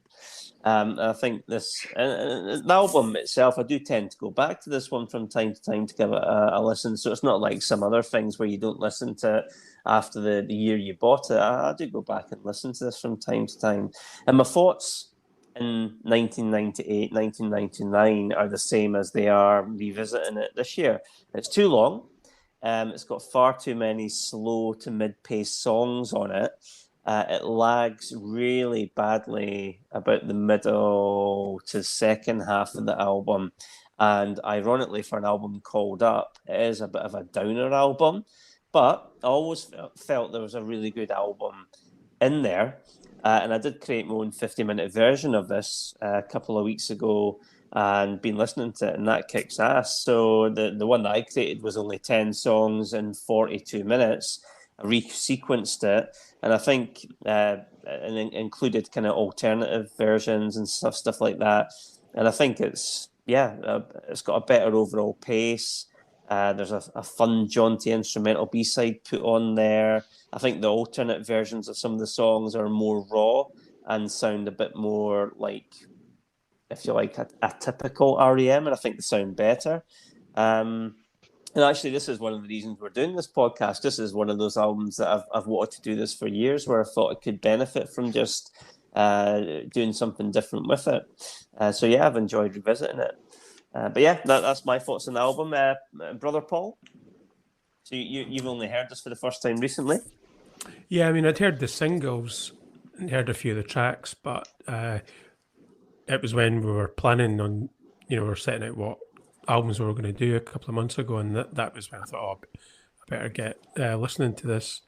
And I think the album itself, I do tend to go back to this one from time to time to give it a listen. So it's not like some other things where you don't listen to it after the year you bought it. I do go back and listen to this from time to time. And my thoughts in 1998, 1999 are the same as they are revisiting it this year. It's too long. It's got far too many slow to mid-paced songs on it. It lags really badly about the middle to second half of the album. And ironically, for an album called Up, it is a bit of a downer album. But I always felt there was a really good album in there. And I did create my own 50-minute version of this a couple of weeks ago and been listening to it, and that kicks ass. So the one that I created was only 10 songs in 42 minutes. I resequenced it, and I think and included kind of alternative versions and stuff like that. And I think it's got a better overall pace. There's a fun, jaunty instrumental B-side put on there. I think the alternate versions of some of the songs are more raw and sound a bit more like, if you like, a typical R.E.M, and I think they sound better. And actually, this is one of the reasons we're doing this podcast. This is one of those albums that I've wanted to do this for years, where I thought it could benefit from just doing something different with it. So yeah, I've enjoyed revisiting it. But yeah, that's my thoughts on the album. Brother Paul, so you've only heard this for the first time recently? Yeah, I mean, I'd heard the singles and heard a few of the tracks, but it was when we were planning on, we were setting out what albums we were going to do a couple of months ago, and that was when I thought, I better get listening to this.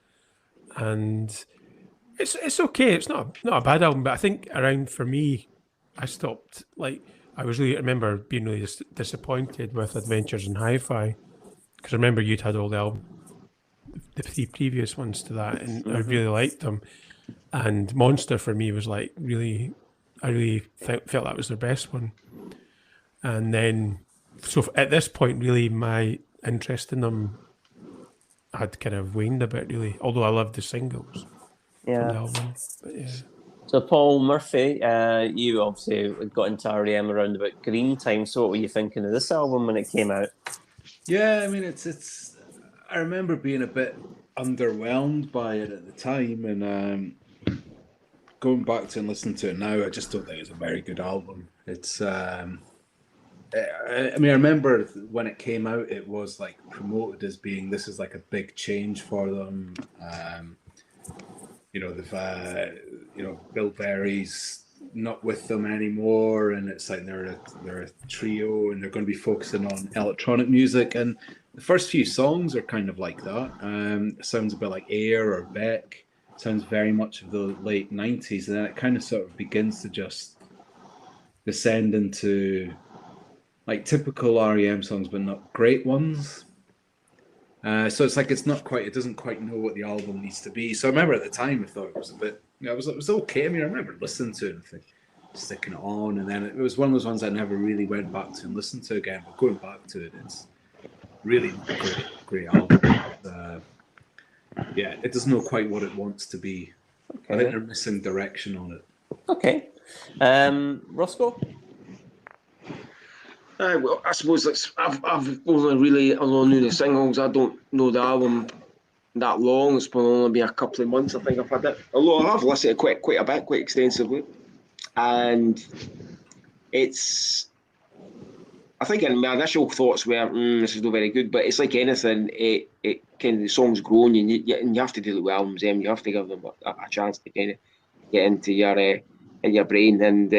And it's okay. It's not a bad album, but I think around for me, I stopped. Like, I remember being really disappointed with Adventures in Hi-Fi, because I remember you'd had all the 3 previous ones to that, and I really liked them. And Monster for me was like I really felt that was their best one. And then, so at this point, really, my interest in them had kind of waned a bit, really. Although I loved the singles from the album. But yeah. So Paul Murphy, you obviously got into R.E.M around about Green time. So what were you thinking of this album when it came out? Yeah, I mean, it's. I remember being a bit underwhelmed by it at the time, and going back to and listening to it now, I just don't think it's a very good album. It's. I mean, I remember when it came out, it was like promoted as being this is like a big change for them. They've Bill Berry's not with them anymore, and it's like they're a trio, and they're going to be focusing on electronic music. And the first few songs are kind of like that. It sounds a bit like Air or Beck. It sounds very much of the late 90s, and then it kind of sort of begins to just descend into like typical R.E.M. songs, but not great ones. So it's like it doesn't quite know what the album needs to be. So I remember at the time I thought it was a bit, it was okay. I mean, I remember listening to it and think, sticking it on, and then it was one of those ones I never really went back to and listened to again. But going back to it, it's really not a great album. Yeah, it doesn't know quite what it wants to be. Okay. I think they're missing direction on it. Okay. Roscoe? Well, I suppose I've only really knew the singles. I don't know the album that long. It's probably only been a couple of months. I think I've had it. Although I have listened to it quite a bit, quite extensively, and it's. I think in my initial thoughts were, this is not very good, but it's like anything. It kind of the songs grow, and you have to do it with albums. You have to give them a chance to kind of get into your brain, and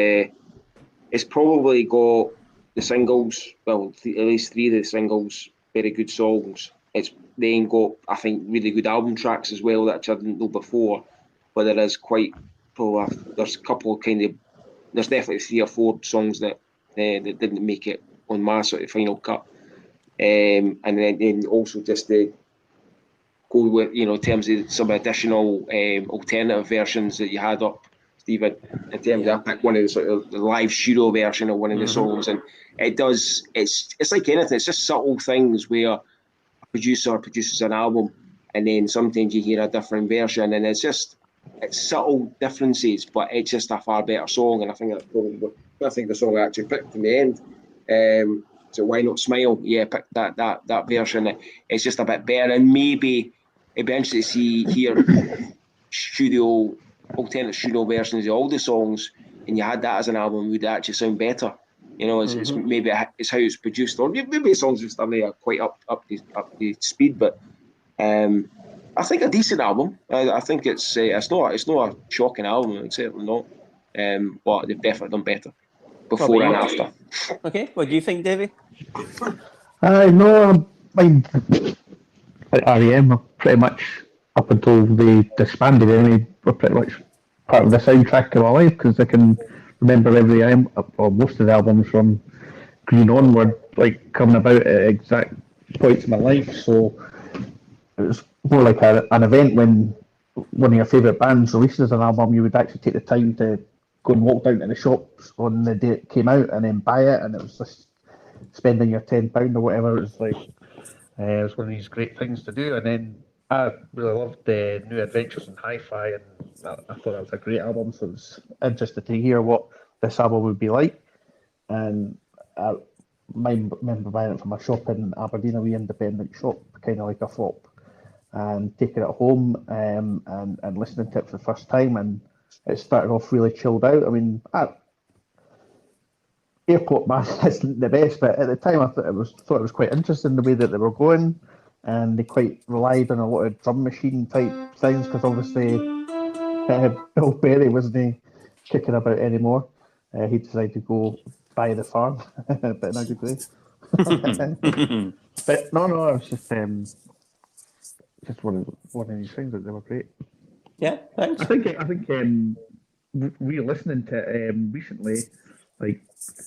it's probably got the singles. Well, at least 3 of the singles, very good songs. It's then got, I think, really good album tracks as well that I didn't know before. But there is there's a couple of there's definitely 3 or 4 songs that didn't make it on my sort of final cut. And then also just to go with, in terms of some additional alternative versions that you had up, Stephen, in terms of I picked one of the sort of the live studio version of one of the songs, and it's like anything, it's just subtle things where a producer produces an album and then sometimes you hear a different version, and it's subtle differences, but it's just a far better song. And I think that's probably the song I actually picked in the end. So Why Not Smile? Yeah, picked that version. It's just a bit better, and maybe it'd be interesting to hear alternate studio versions of all the songs, and you had that as an album, would actually sound better. It's maybe it's how it's produced, or maybe the songs just are quite up to speed. But I think a decent album. I think it's not a shocking album. It's certainly not. But they've definitely done better before and after. Okay, what do you think, Davey? No, R.E.M. are pretty much, up until they disbanded anyway, were pretty much part of the soundtrack of my life, because I can remember every album, or most of the albums from Green onward, like coming about at exact points in my life. So it was more like an event when one of your favourite bands releases an album. You would actually take the time to go and walk down to the shops on the day it came out and then buy it, and it was just spending your £10 or whatever. It was like it was one of these great things to do. And then I really loved the New Adventures in Hi-Fi, and I thought that was a great album. So it was interested to hear what this album would be like. And I remember buying it from a shop in Aberdeen, a wee independent shop, kind of like a flop, and taking it home and listening to it for the first time. And it started off really chilled out. I mean, Airport Mass isn't the best, but at the time I thought it was quite interesting the way that they were going, and they quite relied on a lot of drum machine type things, because obviously Bill Berry wasn't kicking about anymore. He decided to go buy the farm, but in a good way. But no, it was just one of these things that they were great. Yeah, thanks. I think re-listening to it recently, like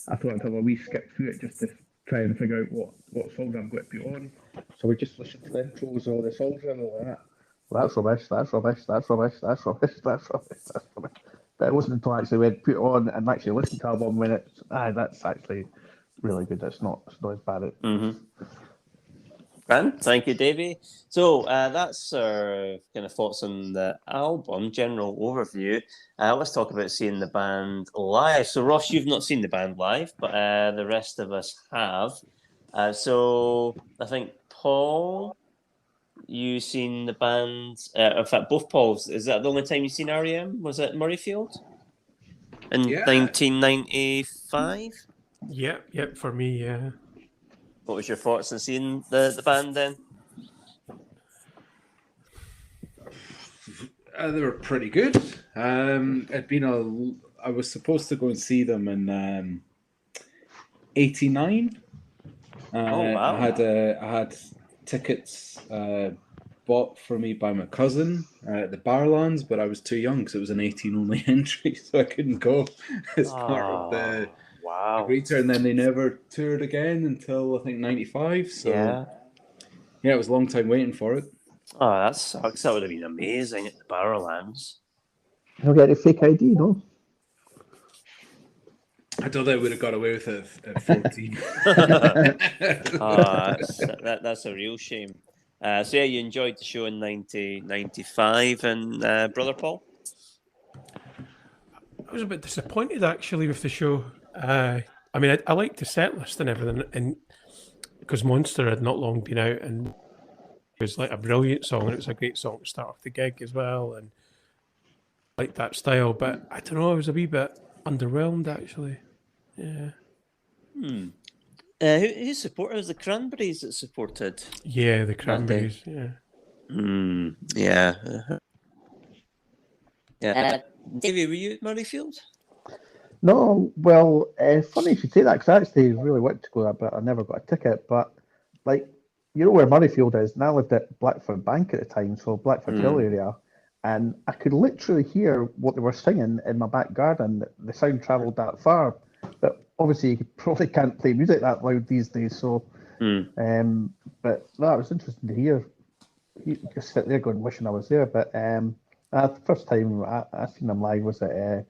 I thought I'd have a wee skip through it just to try and figure out what songs I'm going to put on. So we just listened to the intros of all the songs and all that. Well, that's rubbish, that's rubbish, that's rubbish, that's rubbish, that's rubbish, that's rubbish. But it wasn't until I actually went put it on and actually listened to the album when that's actually really good. It's not as bad. Grand, thank you, Davey. So that's our kind of thoughts on the album, general overview. Let's talk about seeing the band live. So Ross, you've not seen the band live, but the rest of us have. So I think Paul, you've seen the band. In fact, both Pauls. Is that the only time you've seen R.E.M? Was it Murrayfield in 1995? Yep, for me, yeah. What was your thoughts on seeing the band then? They were pretty good. It'd been I was supposed to go and see them in '89. Wow. I had tickets bought for me by my cousin at the Barlands, but I was too young because it was an 18 only entry, so I couldn't go as part of the Wow. great tour. And then they never toured again until I think '95. So yeah, it was a long time waiting for it. Oh, that sucks. That would have been amazing at the Barrowlands. You'll get a fake ID, no? I don't think I would have got away with it at 14. That's a real shame. So yeah, you enjoyed the show in 1995, and Brother Paul? I was a bit disappointed actually with the show. I mean, I liked the set list and everything, and because Monster had not long been out, and it was like a brilliant song, and it was a great song to start off the gig as well, and I liked that style. But I don't know, I was a wee bit underwhelmed actually. Yeah. Who supported? It was the Cranberries that supported. Yeah, the Cranberries. Yeah. Yeah. Yeah. Davey, were you at Murrayfield? No, well, funny you should say that because I actually really wanted to go, but I never got a ticket. But like, you know where Murrayfield is, and I lived at Blackford Bank at the time, so Blackford Hill area, and I could literally hear what they were singing in my back garden. The sound travelled that far, but obviously you probably can't play music that loud these days. So, but no, it was interesting to hear. You just sit there going, wishing I was there. But the first time I seen them live was at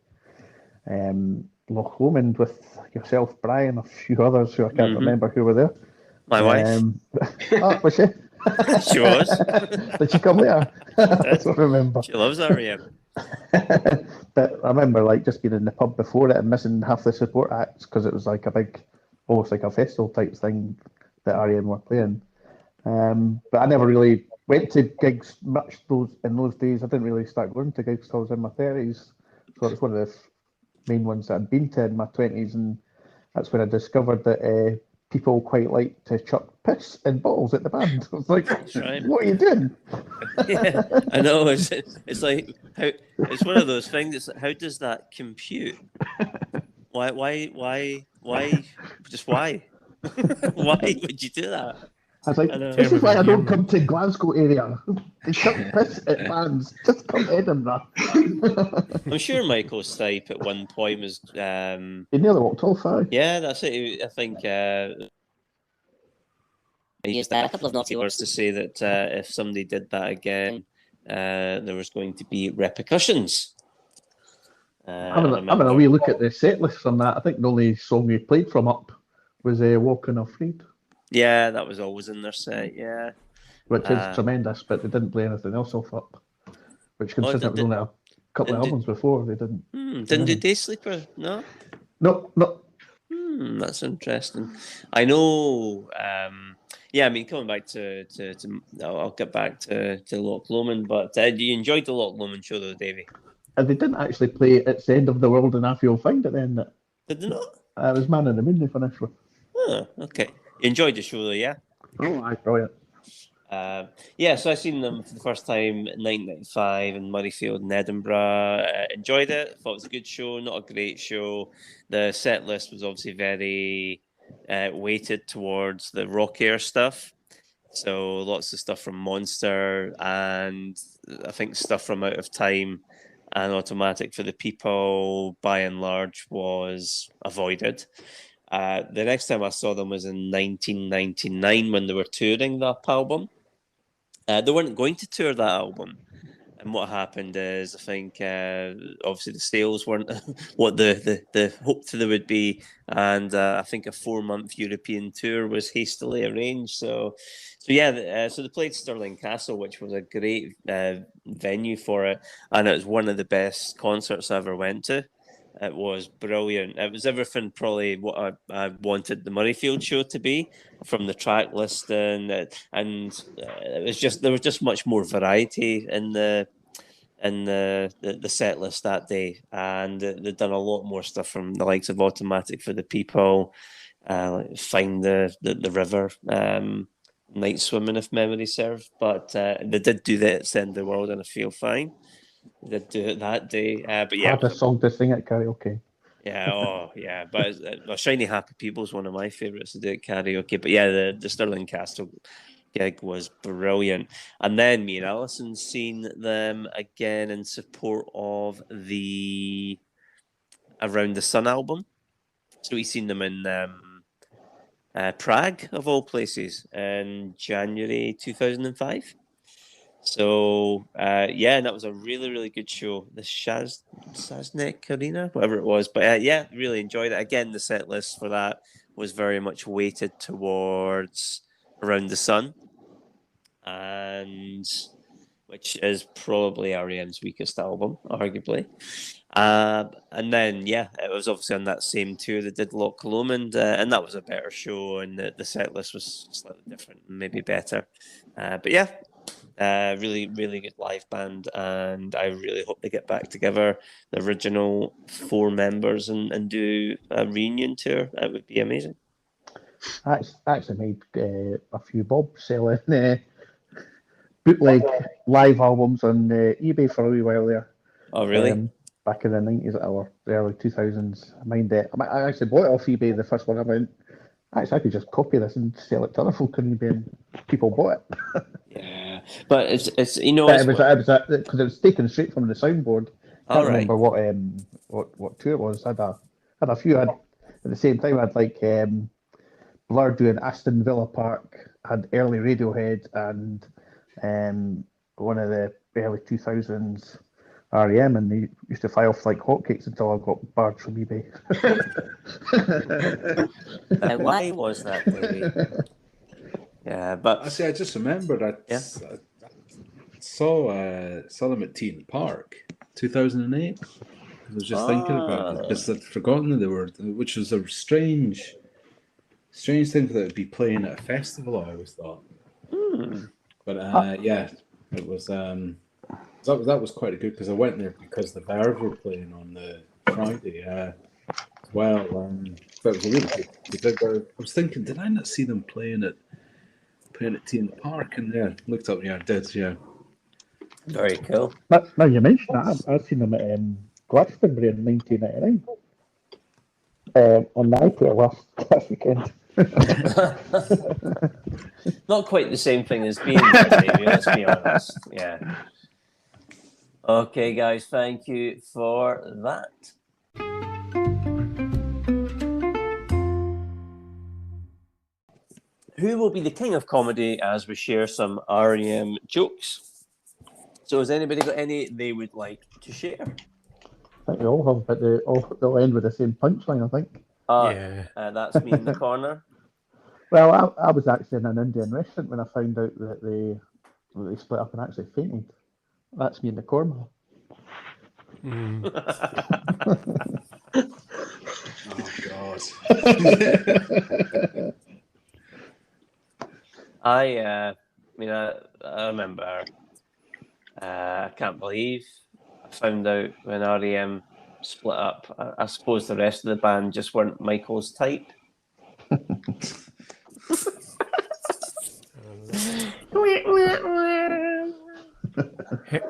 Loch Lomond with yourself, Brian, a few others who I can't remember who were there. My wife. Was she? She was. Did she come there? I don't remember. She loves R.E.M. But I remember like just being in the pub before it and missing half the support acts because it was like a big, almost like a festival type thing that R.E.M were playing. But I never really went to gigs much in those days. I didn't really start going to gigs till I was in my 30s. So it was one of the main ones that I'd been to in my 20s, and that's when I discovered that people quite like to chuck piss in bottles at the band. I was like, right. What are you doing? Yeah, I know. It's like it's one of those things. It's how does that compute? Why? Just why? Why would you do that? I was like, this is why I don't come to Glasgow area. They chuck piss at bands. Just come to Edinburgh. I'm sure Michael Stipe at one point was. He nearly walked off, aye. Yeah, that's it. I think he used a couple of naughty words to say that if somebody did that again, there was going to be repercussions. Having a wee look at the set list on that, I think the only song we played from Up was Walking Afraid. Yeah, that was always in their set, yeah. Which is tremendous, but they didn't play anything else off Up. Which considering it was only a couple of albums before, they didn't. Didn't do Day Sleeper, no? No. That's interesting. I know, yeah, I mean, coming back to I'll get back to Loch Lomond, but you enjoyed the Loch Lomond show though, Davey? And they didn't actually play It's the End of the World and I Feel Fine at the end. Did they not? It was Man in the Moon they finished with. Oh, okay. You enjoyed the show though, yeah? Oh, aye, brilliant. Yeah, so I seen them for the first time in 1995 in Murrayfield in Edinburgh. Enjoyed it. Thought it was a good show, not a great show. The set list was obviously very weighted towards the rockier stuff. So lots of stuff from Monster and I think stuff from Out of Time and Automatic for the People, by and large, was avoided. The next time I saw them was in 1999 when they were touring that album. They weren't going to tour that album. And what happened is, I think, obviously the sales weren't what the hoped they would be. And I think a 4-month European tour was hastily arranged. So they played Stirling Castle, which was a great venue for it. And it was one of the best concerts I ever went to. It was brilliant. It was everything probably what I wanted the Murrayfield show to be, from the track listing, and it was just there was just much more variety in the set list that day, and they'd done a lot more stuff from the likes of Automatic for the People, like Find the River, Night Swimming if memory serves, but they did do that It's the End of the World and I Feel Fine. did do it that day. But yeah, Hardest song to sing at karaoke. yeah, oh yeah. But Shiny Happy People is one of my favourites to do at karaoke. But yeah, the Stirling Castle gig was brilliant. And then me and Alison seen them again in support of the Around the Sun album. So we seen them in Prague, of all places, in January 2005. So yeah, and that was a really, really good show. The Saznek Arena, whatever it was. But yeah, really enjoyed it. Again, the set list for that was very much weighted towards Around the Sun, and which is probably R.E.M's weakest album, arguably. And then, yeah, it was obviously on that same tour that did Loch Lomond, and that was a better show, and the set list was slightly different, maybe better. But yeah, really, really good live band, and I really hope they get back together, the original 4 members, and do a reunion tour. That would be amazing. I actually made a few bob selling bootleg live albums on eBay for a wee while there. Oh, really? Back in the 90s or the early 2000s. I actually bought it off eBay, the first one. I went, actually, I could just copy this and sell it to other folk on eBay, and people bought it. Yeah, but it's you know, But because it was taken straight from the soundboard. I can't right. remember what tour it was. I had a few. At the same time, I had like Blur doing Aston Villa Park, had early Radiohead, and one of the early 2000s R.E.M, and they used to fly off like hotcakes until I got barred from eBay. Why was that, Davey? Yeah, but Actually, I just remembered I saw them at Teen Park, 2008. I was just thinking about it because I'd forgotten that they were, which was a strange thing that would be playing at a festival. I always thought, but yeah, it was. That was quite good because I went there because the Verve were playing on the Friday. Well, but it was a really good. I was thinking, did I not see them playing at Tea in the Park? And yeah, looked up. Yeah, I did. Yeah, very cool. Now you mention that, I've seen them at Glastonbury in 1999 on night tour last weekend. Not quite the same thing as being there, Davey, let's be honest. Yeah. Okay, guys, thank you for that. Who will be the king of comedy as we share some R.E.M jokes? So has anybody got any they would like to share? I think they all have, but they'll end with the same punchline, I think. That's me in the corner. Well, I was actually in an Indian restaurant when I found out that they split up and actually fainted. That's me in the corner. Oh God. I remember. I can't believe I found out when R.E.M split up. I suppose the rest of the band just weren't Michael's type.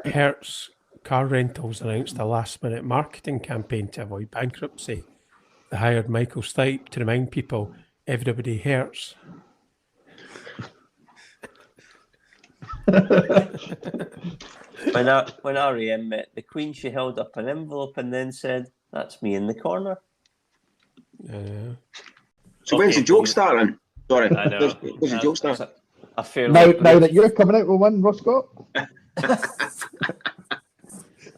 Hertz Car Rentals announced a last-minute marketing campaign to avoid bankruptcy. They hired Michael Stipe to remind people everybody hurts. When R.E.M met the Queen, she held up an envelope and then said, "That's me in the corner." So when's the joke starting? Sorry, I know. when's the joke starting? Now that you're coming out with one, Roscott.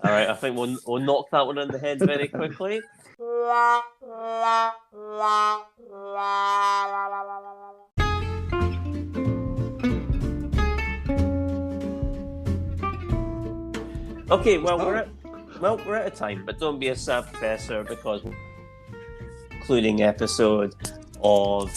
All right, I think we'll knock that one on the head very quickly. Okay, well we're out of time, but don't be a sad professor because we're including episode of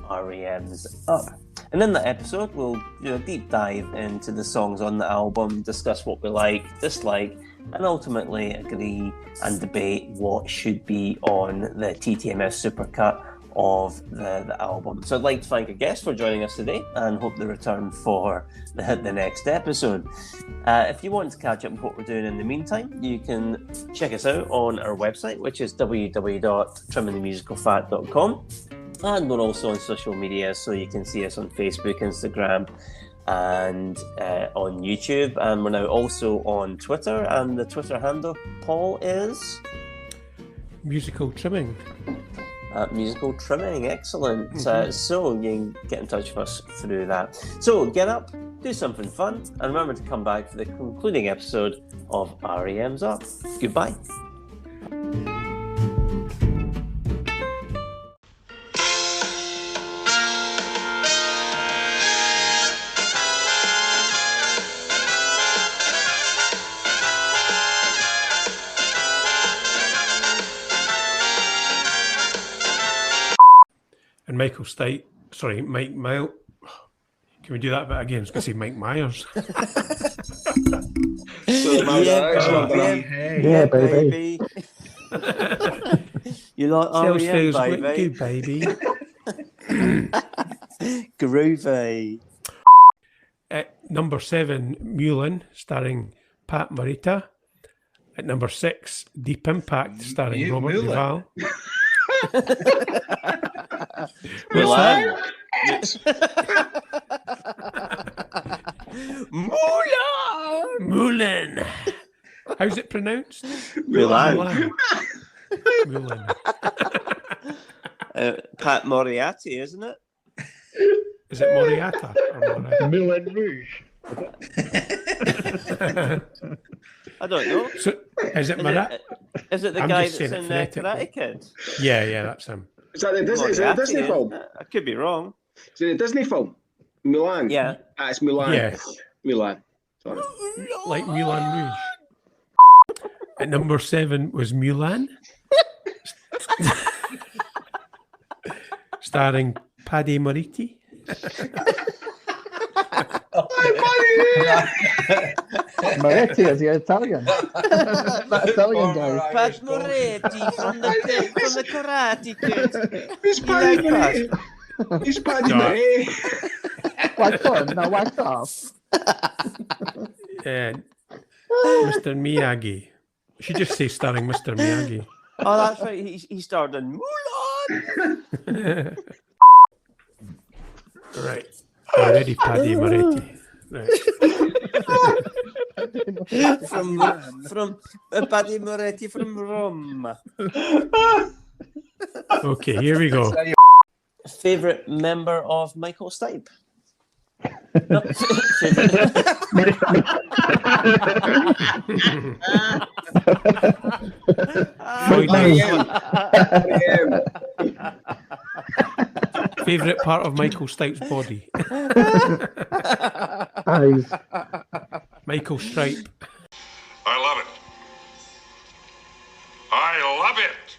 R.E.M's Up. And in that episode, we'll do a deep dive into the songs on the album, discuss what we like, dislike, and ultimately agree and debate what should be on the TTMS Supercut of the album. So I'd like to thank our guests for joining us today and hope they return for the next episode. If you want to catch up with what we're doing in the meantime, you can check us out on our website, which is www.trimmingthemusicalfat.com. And we're also on social media, so you can see us on Facebook, Instagram, and on YouTube. And we're now also on Twitter, and the Twitter handle, Paul, is Musical Trimming. Musical Trimming, excellent. So you can get in touch with us through that. So get up, do something fun, and remember to come back for the concluding episode of R.E.M's Up. Goodbye. And Mike Mile. Can we do that bit again? I was going to say Mike Myers. Yeah, baby. You like Sales R.E.M, feels baby? good, baby. Groovy. At number 7, Mulan, starring Pat Morita. At number 6, Deep Impact, starring Robert Mulan. Duvall. Mulan. Mulan. How's it pronounced? Mulan. Mulan. Pat Moriarty, isn't it? Is it Moriata or Moriata? Moulin Rouge. I don't know. So, is it Marat? Is it the I'm guy just that's saying in it Karate Kid? Yeah, that's him. Is that the Disney, is it a Moriarty, Disney film? isn't it? I could be wrong. Is it a Disney film? Mulan? Yeah. It's Mulan. Yeah. Mulan. Sorry. Like Moulin Rouge. At number 7 was Mulan, starring Paddy Moriti. Moretti, is he Italian? That Italian guy. Pat Moretti from the Karate Kid. It's Paddy Murray. It's Paddy Murray. Wax on, no, wax off. Mr. Miyagi. You should just say starring Mr. Miyagi. Oh, that's right. He starred in Mulan. Right. Already Paddy Moretti. Right. from Paddy Moretti from Rome. Okay, here we go. Favorite member of Michael Stipe? Favorite part of Michael Stipe's body? Eyes. Michael Stripe. I love it. I love it.